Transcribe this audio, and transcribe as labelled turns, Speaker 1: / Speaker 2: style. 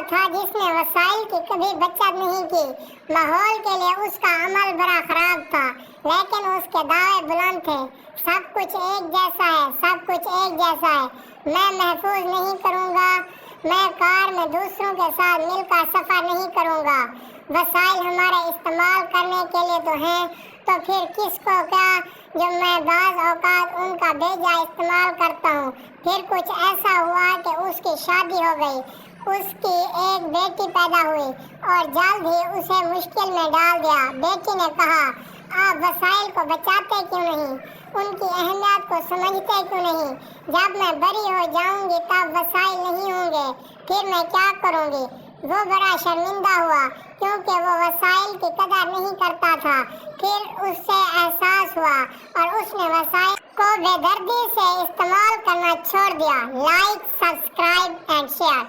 Speaker 1: تھا جس نے وسائل کی کبھی بچت نہیں کی۔ ماحول کے لیے اس کا عمل بڑا خراب تھا، لیکن اس کے دعوے بلند تھے۔ سب کچھ ایک جیسا ہے، سب کچھ ایک جیسا ہے، میں محفوظ نہیں کروں گا، میں کار میں دوسروں کے ساتھ مل کر سفر نہیں کروں گا۔ وسائل ہمارے استعمال کرنے کے لیے تو ہیں، تو پھر کس کو کیا جو میں بعض اوقات ان کا بے جا استعمال کرتا ہوں۔ پھر کچھ ایسا ہوا کہ اس کی شادی ہو گئی، اس کی ایک بیٹی پیدا ہوئی اور جلد ہی اسے مشکل میں ڈال دیا۔ بیٹی نے کہا، آپ وسائل کو بچاتے کیوں نہیں؟ ان کی اہمیت کو سمجھتے کیوں نہیں؟ جب میں بڑی ہو جاؤں گی تب وسائل نہیں ہوں گے، پھر میں کیا کروں گی؟ وہ بڑا شرمندہ ہوا کیونکہ وہ وسائل کی قدر نہیں کرتا تھا۔ پھر اسے احساس ہوا اور اس نے وسائل کو بے دردی سے استعمال کرنا چھوڑ دیا۔ Like, subscribe and share.